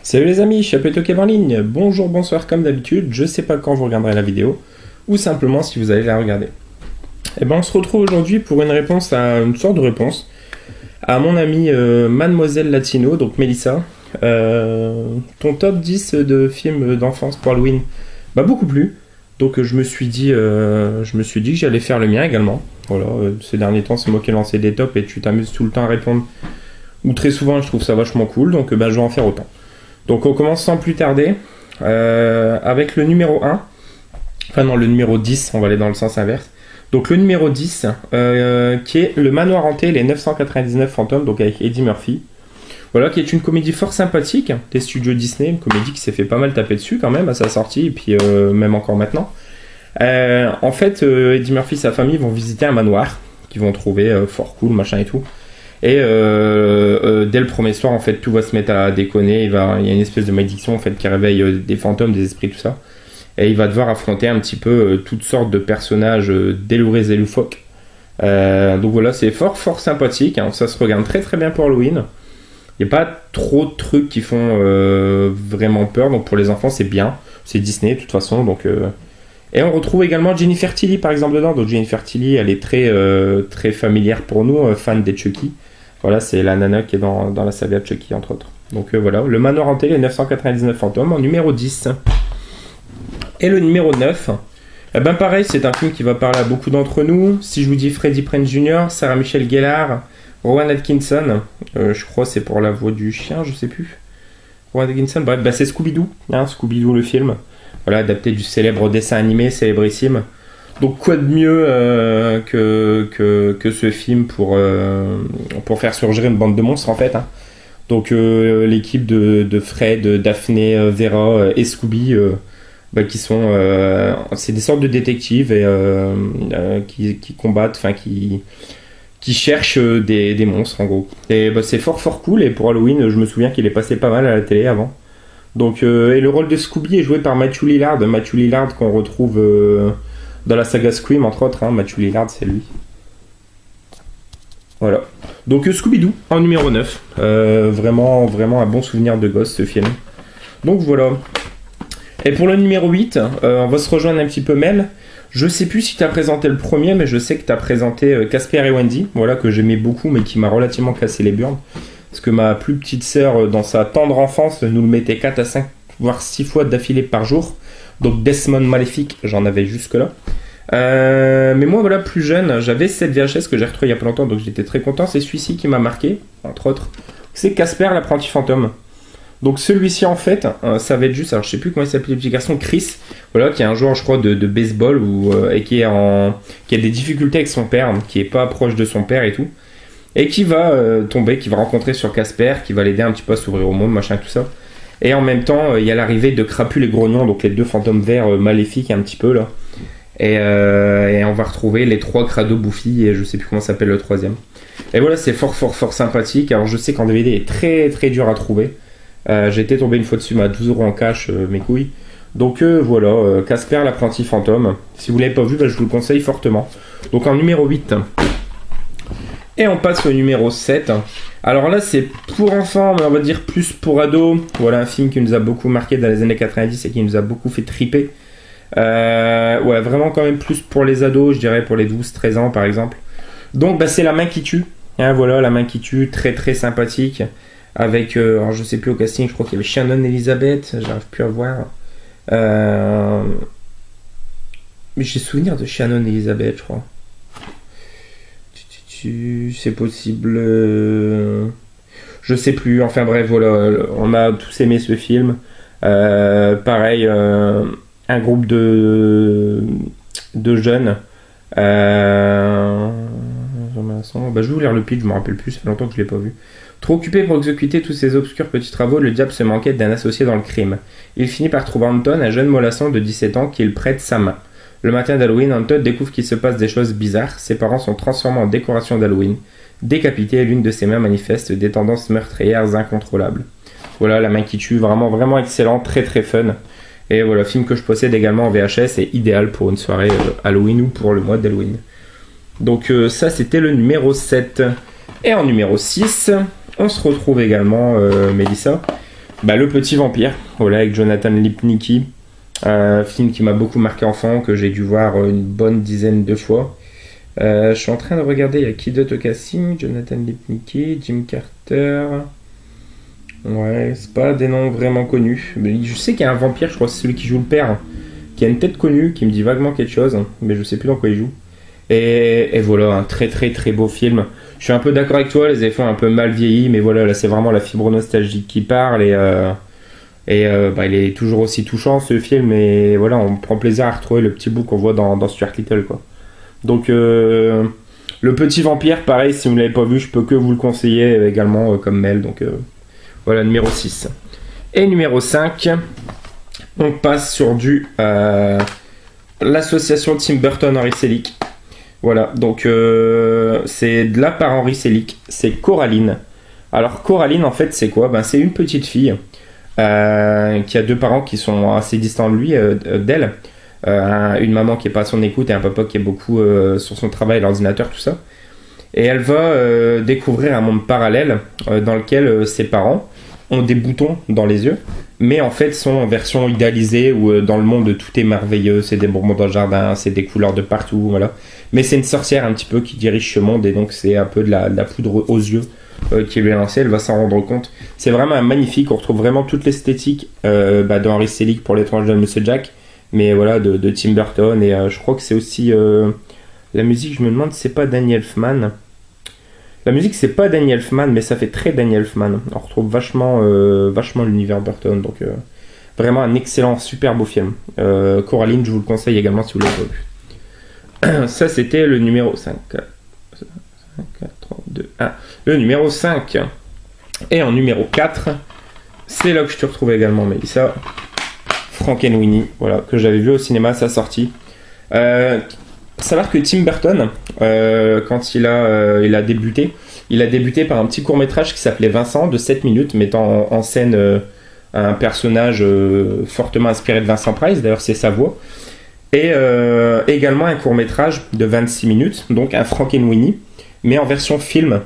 Salut les amis, Chapeau Kev en ligne. Bonjour, bonsoir comme d'habitude. Je sais pas quand vous regarderez la vidéo ou simplement si vous allez la regarder. Et ben on se retrouve aujourd'hui pour une réponse à une sorte de réponse à mon ami Mademoiselle Latino, donc Mélissa. Ton top 10 de films d'enfance pour Halloween m'a beaucoup plu. Donc je me suis dit que j'allais faire le mien également. Voilà, ces derniers temps c'est moi qui ai lancé des tops et tu t'amuses tout le temps à répondre. Ou très souvent je trouve ça vachement cool, donc je vais en faire autant. Donc on commence sans plus tarder avec le numéro 1. Enfin non, le numéro 10, on va aller dans le sens inverse. Donc le numéro 10, qui est Le Manoir Hanté, les 999 fantômes, donc avec Eddie Murphy. Voilà, qui est une comédie fort sympathique des studios Disney, une comédie qui s'est fait pas mal taper dessus quand même à sa sortie, et puis même encore maintenant. En fait, Eddie Murphy et sa famille vont visiter un manoir, qu'ils vont trouver fort cool, machin et tout. Et dès le premier soir, en fait, tout va se mettre à déconner. Il y a une espèce de malédiction en fait, qui réveille des fantômes, des esprits, tout ça. Et il va devoir affronter un petit peu toutes sortes de personnages délourés et loufoques. Donc voilà, c'est fort sympathique. Hein. Ça se regarde très très bien pour Halloween. Il n'y a pas trop de trucs qui font vraiment peur. Donc pour les enfants, c'est bien. C'est Disney de toute façon. Donc, Et on retrouve également Jennifer Tilly par exemple dedans. Donc Jennifer Tilly, elle est très familière pour nous, fan des Chucky. Voilà, c'est la nana qui est dans la saga Chucky entre autres. Donc voilà, Le Manoir Hanté, les 999 fantômes en numéro 10. Et le numéro 9, eh ben pareil, c'est un film qui va parler à beaucoup d'entre nous. Si je vous dis Freddie Prinze Jr., Sarah Michelle Gellar, Rowan Atkinson, je crois c'est pour la voix du chien, je sais plus. Rowan Atkinson, bref, c'est Scooby-Doo, hein, Scooby-Doo le film. Voilà, adapté du célèbre dessin animé, célébrissime. Donc quoi de mieux que ce film pour faire surgir une bande de monstres en fait. Hein. Donc l'équipe de Fred, Daphné, Vera et Scooby, qui sont... c'est des sortes de détectives et, qui combattent, enfin qui cherchent des monstres en gros. Et c'est fort cool et pour Halloween, je me souviens qu'il est passé pas mal à la télé avant. Donc, et le rôle de Scooby est joué par Matthew Lillard qu'on retrouve dans la saga Scream entre autres, hein. Matthew Lillard c'est lui. Voilà. Donc Scooby-Doo en numéro 9. Vraiment un bon souvenir de gosse ce film. Donc voilà. Et pour le numéro 8, on va se rejoindre un petit peu Mel. Je sais plus si tu as présenté le premier, mais je sais que tu as présenté Casper et Wendy, voilà, que j'aimais beaucoup mais qui m'a relativement cassé les burnes. Parce que ma plus petite sœur, dans sa tendre enfance, nous le mettait 4 à 5, voire 6 fois d'affilée par jour. Donc Desmond Maléfique, j'en avais jusque-là. Mais moi, voilà, plus jeune, j'avais cette VHS que j'ai retrouvée il y a pas longtemps, donc j'étais très content. C'est celui-ci qui m'a marqué, entre autres. C'est Casper, l'apprenti fantôme. Donc celui-ci, en fait, ça va être juste, alors je sais plus comment il s'appelle le petit garçon, Chris, voilà, qui est un joueur, je crois, de baseball, et qui a des difficultés avec son père, qui est pas proche de son père et tout. Et qui va qui va rencontrer sur Casper, qui va l'aider un petit peu à s'ouvrir au monde, machin, tout ça. Et en même temps, il y a l'arrivée de Crapule et Grognon, donc les deux fantômes verts maléfiques un petit peu là. Et on va retrouver les trois Crado Bouffi, et je sais plus comment s'appelle le troisième. Et voilà, c'est fort sympathique. Alors je sais qu'en DVD, il est très dur à trouver. J'ai été tombé une fois dessus, à 12€ en cash, mes couilles. Donc voilà, Casper l'apprenti fantôme. Si vous l'avez pas vu, je vous le conseille fortement. Donc en numéro 8. Et on passe au numéro 7. Alors là, c'est pour enfants, mais on va dire plus pour ados. Voilà un film qui nous a beaucoup marqué dans les années 90 et qui nous a beaucoup fait triper. Ouais, vraiment quand même plus pour les ados, je dirais pour les 12-13 ans par exemple. Donc c'est La Main qui tue. Hein, voilà, La Main qui tue, très sympathique. Avec, alors je sais plus au casting, je crois qu'il y avait Shannon Elizabeth, j'arrive plus à voir. Mais j'ai souvenir de Shannon Elizabeth, je crois. C'est possible. Je sais plus. Enfin bref, voilà. On a tous aimé ce film. Pareil, un groupe de jeunes. Je vais vous lire le pitch, je me rappelle plus. Ça fait longtemps que je l'ai pas vu. Trop occupé pour exécuter tous ces obscurs petits travaux, le diable se manquette d'un associé dans le crime. Il finit par trouver Anton, un jeune mollasson de 17 ans, qui il prête sa main. Le matin d'Halloween, Anton découvre qu'il se passe des choses bizarres. Ses parents sont transformés en décoration d'Halloween. Décapité, l'une de ses mains manifeste des tendances meurtrières incontrôlables. Voilà, La Main qui tue, vraiment excellent, très fun. Et voilà, film que je possède également en VHS et idéal pour une soirée Halloween ou pour le mois d'Halloween. Donc ça, c'était le numéro 7. Et en numéro 6, on se retrouve également, Mélissa, Le Petit Vampire, voilà, avec Jonathan Lipnicki. Film qui m'a beaucoup marqué enfant, que j'ai dû voir une bonne dizaine de fois. Je suis en train de regarder, il y a qui d'autre au casting? Jonathan Lipnicki, Jim Carter. Ouais, c'est pas des noms vraiment connus. Mais je sais qu'il y a un vampire, je crois que c'est celui qui joue le père, qui a une tête connue, qui me dit vaguement quelque chose, mais je sais plus dans quoi il joue. Et voilà, un très très très beau film. Je suis un peu d'accord avec toi, les effets ont un peu mal vieilli, mais voilà, là c'est vraiment la fibre nostalgique qui parle il est toujours aussi touchant ce film, et voilà, on prend plaisir à retrouver le petit bout qu'on voit dans Stuart Little, quoi. Donc le Petit Vampire, pareil, si vous ne l'avez pas vu, je peux que vous le conseiller également comme Mel. Donc voilà, numéro 6. Et numéro 5, on passe sur l'association Tim Burton Henry Selick. Voilà, donc c'est de la part Henry Selick, c'est Coraline. Alors Coraline, en fait, c'est quoi? C'est une petite fille qui a deux parents qui sont assez distants de lui, d'elle. Une maman qui est pas à son écoute et un papa qui est beaucoup sur son travail, l'ordinateur, tout ça. Et elle va découvrir un monde parallèle dans lequel ses parents ont des boutons dans les yeux, mais en fait sont en version idéalisée où dans le monde tout est merveilleux, c'est des bonbons dans le jardin, c'est des couleurs de partout, voilà. Mais c'est une sorcière un petit peu qui dirige ce monde, et donc c'est un peu de la poudre aux yeux qui lui est lancée, elle va s'en rendre compte. C'est vraiment magnifique, on retrouve vraiment toute l'esthétique de Henry Selick pour l'étrange de Monsieur Jack, mais voilà, de Tim Burton, et je crois que c'est aussi la musique, je me demande si c'est pas Danny Elfman. La musique, c'est pas Danny Elfman, mais ça fait très Danny Elfman. On retrouve vachement l'univers Burton, donc vraiment un excellent, super beau film. Coraline, je vous le conseille également si vous l'avez pas vu. Ça, c'était le numéro 5. 4, 3, 2, 1. Le numéro 5. Et en numéro 4, c'est là que je te retrouve également, Mélissa. Frankenweenie, voilà, que j'avais vu au cinéma à sa sortie. Savoir que Tim Burton, quand il a débuté par un petit court-métrage qui s'appelait Vincent, de 7 minutes, mettant en scène un personnage fortement inspiré de Vincent Price, d'ailleurs c'est sa voix, et également un court-métrage de 26 minutes, donc un Frankenweenie, mais en version film,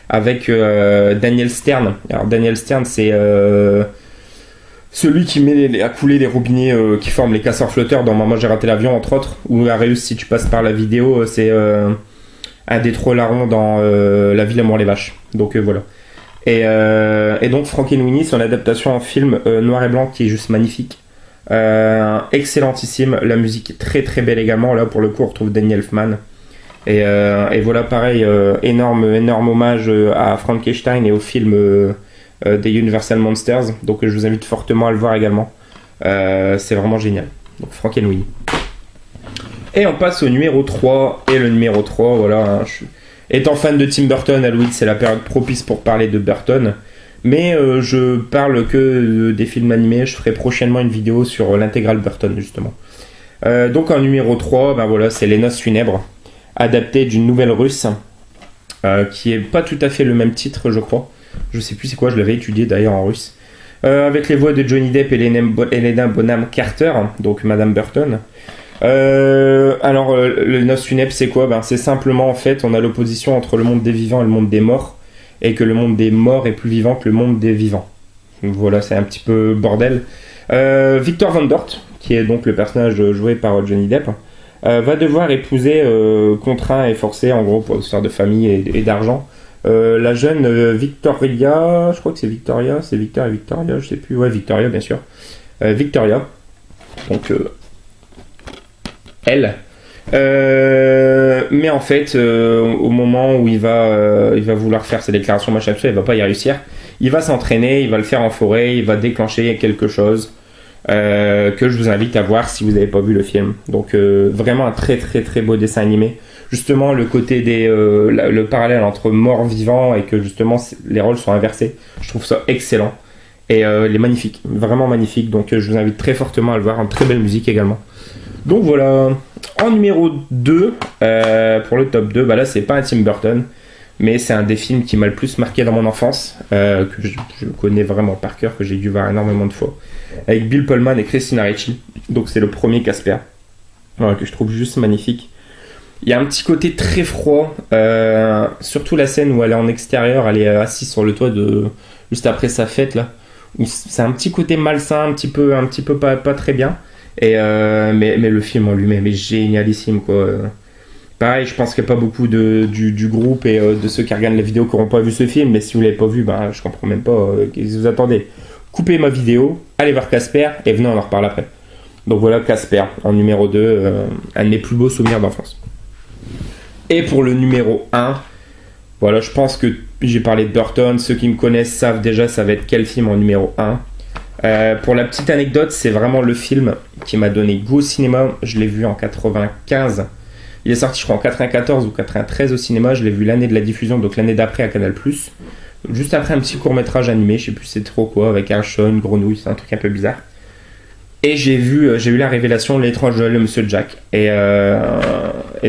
avec Daniel Stern. Alors Daniel Stern, c'est celui qui met à couler les robinets qui forment les casseurs flotteurs dans Maman j'ai raté l'avion, entre autres, ou Arius, si tu passes par la vidéo, c'est un des trois larrons dans La Ville Amour les Vaches. Donc voilà. Et donc Frankenweenie, c'est une adaptation en film noir et blanc qui est juste magnifique. Excellentissime. La musique est très très belle également. Là, pour le coup, on retrouve Danny Elfman. Et voilà, pareil, énorme hommage à Frankenstein et au film des Universal Monsters, donc je vous invite fortement à le voir également. C'est vraiment génial. Donc Frankenweenie. Et on passe au numéro 3. Et le numéro 3, voilà, étant fan de Tim Burton, Halloween c'est la période propice pour parler de Burton, mais je parle que des films animés. Je ferai prochainement une vidéo sur l'intégrale Burton, justement. Donc en numéro 3, voilà, c'est Les Noces Funèbres, adapté d'une nouvelle russe, qui est pas tout à fait le même titre, je crois. Je sais plus c'est quoi, je l'avais étudié d'ailleurs en russe. Avec les voix de Johnny Depp et Helena Bonham Carter, donc Madame Burton. Alors, le Noces Funèbres, c'est quoi? C'est simplement, en fait, on a l'opposition entre le monde des vivants et le monde des morts, et que le monde des morts est plus vivant que le monde des vivants. Donc, voilà, c'est un petit peu bordel. Victor Von Dort, qui est donc le personnage joué par Johnny Depp, va devoir épouser, contraint et forcé, en gros, pour histoire de famille et d'argent, la jeune Victoria, je crois que c'est Victoria, c'est Victor et Victoria, je sais plus, ouais, Victoria, bien sûr. Victoria, donc elle. Mais en fait, au moment où il va vouloir faire ses déclarations, machin, tout ça, il va pas y réussir. Il va s'entraîner, il va le faire en forêt, il va déclencher quelque chose que je vous invite à voir si vous n'avez pas vu le film. Donc vraiment un très très très beau dessin animé. Justement le côté le parallèle entre mort vivant et que justement les rôles sont inversés. Je trouve ça excellent. Et il est magnifique, vraiment magnifique. Donc je vous invite très fortement à le voir, en très belle musique également. Donc voilà, en numéro 2, pour le top 2, là c'est pas un Tim Burton, mais c'est un des films qui m'a le plus marqué dans mon enfance, que je connais vraiment par cœur, que j'ai dû voir énormément de fois, avec Bill Pullman et Christina Ricci. Donc c'est le premier Casper, voilà, que je trouve juste magnifique. Il y a un petit côté très froid, surtout la scène où elle est en extérieur, elle est assise sur le toit juste après sa fête là. Où c'est un petit côté malsain, un petit peu pas très bien. Mais le film en lui-même est génialissime quoi. Pareil, je pense qu'il n'y a pas beaucoup du groupe et de ceux qui regardent la vidéo qui n'auront pas vu ce film, mais si vous ne l'avez pas vu, ben, je comprends même pas qu'est-ce que vous attendez. Coupez ma vidéo, allez voir Casper et venez, on en reparle après. Donc voilà Casper en numéro 2, un de mes plus beaux souvenirs d'enfance. Et pour le numéro 1, voilà, je pense que j'ai parlé de Burton, ceux qui me connaissent savent déjà ça va être quel film en numéro 1. Pour la petite anecdote, c'est vraiment le film qui m'a donné goût au cinéma. Je l'ai vu en 95. Il est sorti, je crois, en 94 ou 93 au cinéma. Je l'ai vu l'année de la diffusion, donc l'année d'après à Canal+. Juste après un petit court-métrage animé, je sais plus c'est trop quoi, avec un chat, une grenouille, c'est un truc un peu bizarre. Et j'ai eu la révélation L'étrange Noël de Monsieur Jack. Et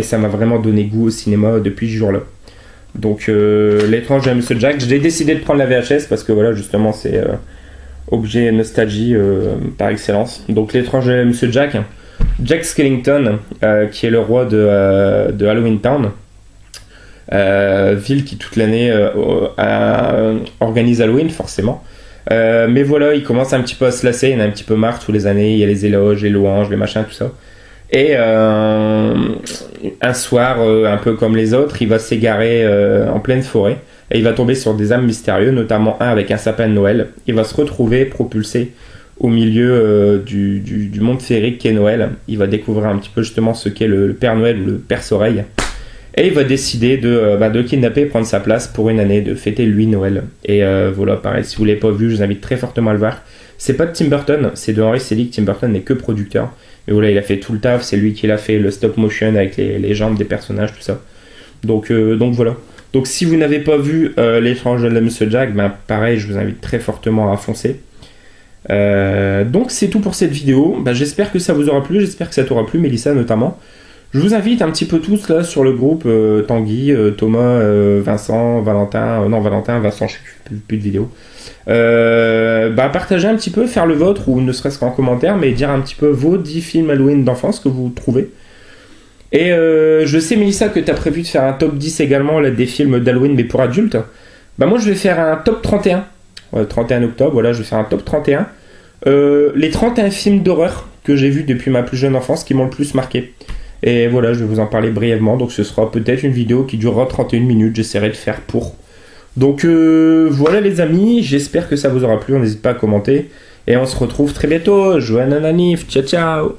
ça m'a vraiment donné goût au cinéma depuis ce jour-là. Donc L'étrange Noël de Monsieur Jack, j'ai décidé de prendre la VHS parce que voilà, justement, c'est objet nostalgie par excellence. Donc L'étrange Noël de Monsieur Jack, Jack Skellington, qui est le roi de Halloween Town, ville qui toute l'année organise Halloween forcément. Mais voilà, il commence un petit peu à se lasser, il en a un petit peu marre tous les années, il y a les éloges, les louanges, les machins, tout ça. Et un soir, un peu comme les autres, il va s'égarer en pleine forêt et il va tomber sur des âmes mystérieux, notamment un avec un sapin de Noël. Il va se retrouver propulsé au milieu du monde féerique qu'est Noël. Il va découvrir un petit peu justement ce qu'est le Père Noël ou le Père Soleil. Et il va décider de kidnapper et prendre sa place pour une année, de fêter lui Noël. Et voilà, pareil, si vous ne l'avez pas vu, je vous invite très fortement à le voir. C'est pas de Tim Burton, c'est de Henry Selick. Tim Burton n'est que producteur. Et voilà, il a fait tout le taf, c'est lui qui l'a fait, le stop motion avec les jambes des personnages, tout ça. Donc voilà. Donc si vous n'avez pas vu L'étrange de Monsieur Jack, ben pareil, je vous invite très fortement à foncer. Donc c'est tout pour cette vidéo. Ben, j'espère que ça vous aura plu, j'espère que ça t'aura plu, Mélissa notamment. Je vous invite un petit peu tous là sur le groupe Tanguy, Thomas, Vincent, Valentin, non Valentin, Vincent, je sais plus de vidéo. Partagez un petit peu, faire le vôtre ou ne serait-ce qu'en commentaire, mais dire un petit peu vos 10 films Halloween d'enfance que vous trouvez. Et je sais Mélissa que tu as prévu de faire un top 10 également là, des films d'Halloween mais pour adultes. Bah moi je vais faire un top 31. Ouais, 31 octobre, voilà, je vais faire un top 31. Les 31 films d'horreur que j'ai vus depuis ma plus jeune enfance qui m'ont le plus marqué. Et voilà, je vais vous en parler brièvement. Donc ce sera peut-être une vidéo qui durera 31 minutes. J'essaierai de faire pour. Donc voilà les amis, j'espère que ça vous aura plu. N'hésitez pas à commenter. Et on se retrouve très bientôt. Joanne Nanif, ciao ciao.